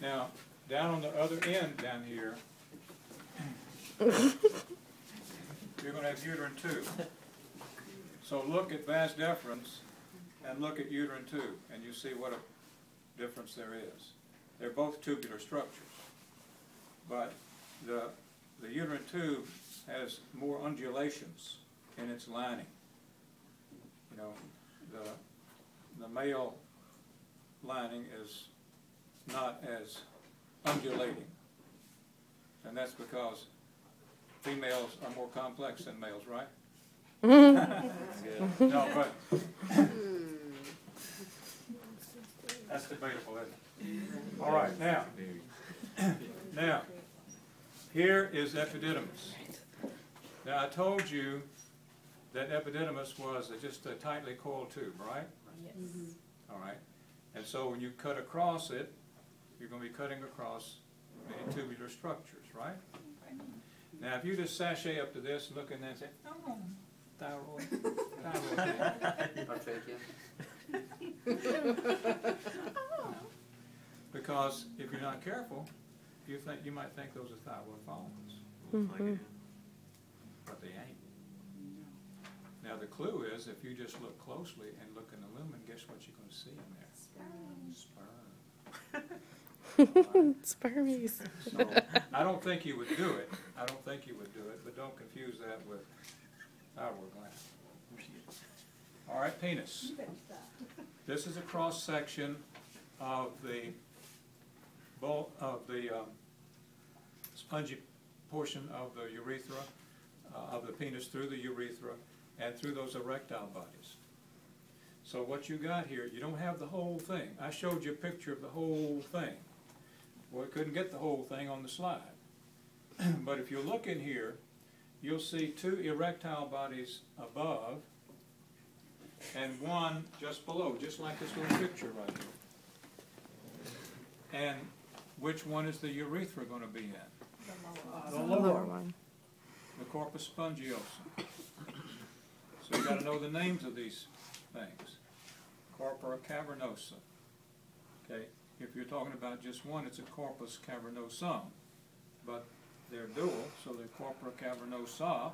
Now, down on the other end down here, you're going to have uterine tube. So look at vas deferens and look at uterine tube, and you see what a difference there is. They're both tubular structures, but the uterine tube has more undulations in its lining. You know, the male lining is not as undulating, and that's because females are more complex than males, right? No, but that's debatable, isn't it? All right, now, here is epididymis. Now, I told you that epididymis was just a tightly coiled tube, right? Yes. All right. And so when you cut across it, you're going to be cutting across many tubular structures, right? Now, if you just sashay up to this, look in there and say, oh, thyroid. I'll take it. Because if you're not careful, you might think those are thyroid follicles. But they ain't. Now the clue is, if you just look closely and look in the lumen, guess what you're going to see in there? Sperm. Spermies. So I don't think you would do it. But don't confuse that with thyroid gland. All right, penis. This is a cross section of the spongy portion of the urethra, of the penis through the urethra and through those erectile bodies. So what you got here, you don't have the whole thing. I showed you a picture of the whole thing. Well, I couldn't get the whole thing on the slide. But if you look in here, you'll see two erectile bodies above and one just below, just like this little picture right here. And which one is the urethra going to be in? The lower one. The corpus spongiosum. So you got to know the names of these things. Corpora cavernosa. Okay, if you're talking about just one, it's a corpus cavernosum, but they're dual, so they're corpora cavernosa,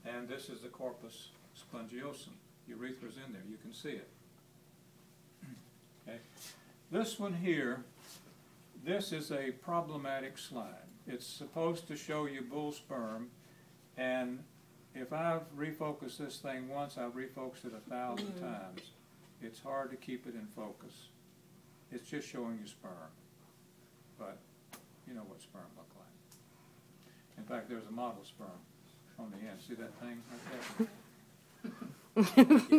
and this is the corpus spongiosum. Urethra's in there, you can see it. Okay, this one here, this is a problematic slide. It's supposed to show you bull sperm, and if I've refocused this thing once, I've refocused it 1,000 times. It's hard to keep it in focus. It's just showing you sperm, but you know what sperm look like. In fact, there's a model sperm on the end. See that thing right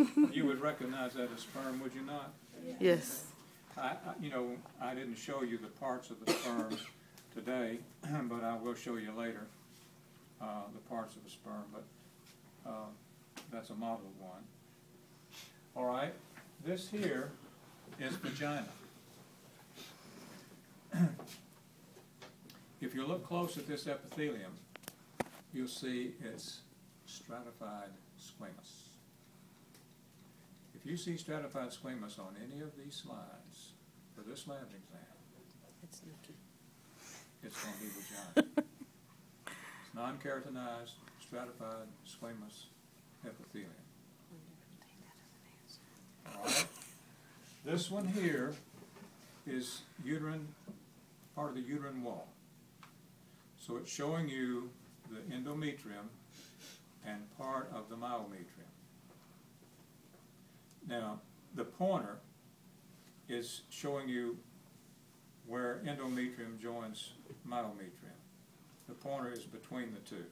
there? You would recognize that as sperm, would you not? Yes. I didn't show you the parts of the sperm today, but I will show you later the parts of the sperm, but that's a model one. All right, this here is vagina. If you look close at this epithelium, you'll see it's stratified squamous. If you see stratified squamous on any of these slides for this lab exam, it's going to be vagina. It's non-keratinized, stratified squamous epithelium. All right. This one here is uterine, part of the uterine wall. So it's showing you the endometrium and part of the myometrium. Now, the pointer is showing you where endometrium joins myometrium. The pointer is between the two.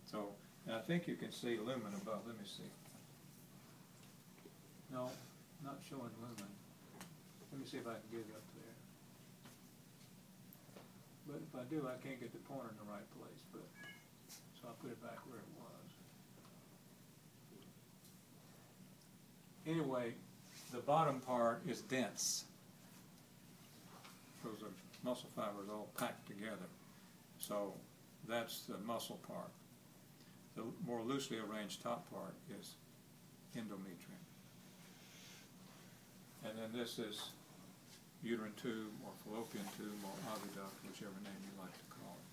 So, and I think you can see lumen above. Let me see. No, not showing lumen. Let me see if I can get it up there. But if I do, I can't get the pointer in the right place. But so I'll put it back where it was. Anyway, the bottom part is dense. Those are muscle fibers all packed together. So that's the muscle part. The more loosely arranged top part is endometrium. And then this is uterine tube or fallopian tube or oviduct, whichever name you like to call it.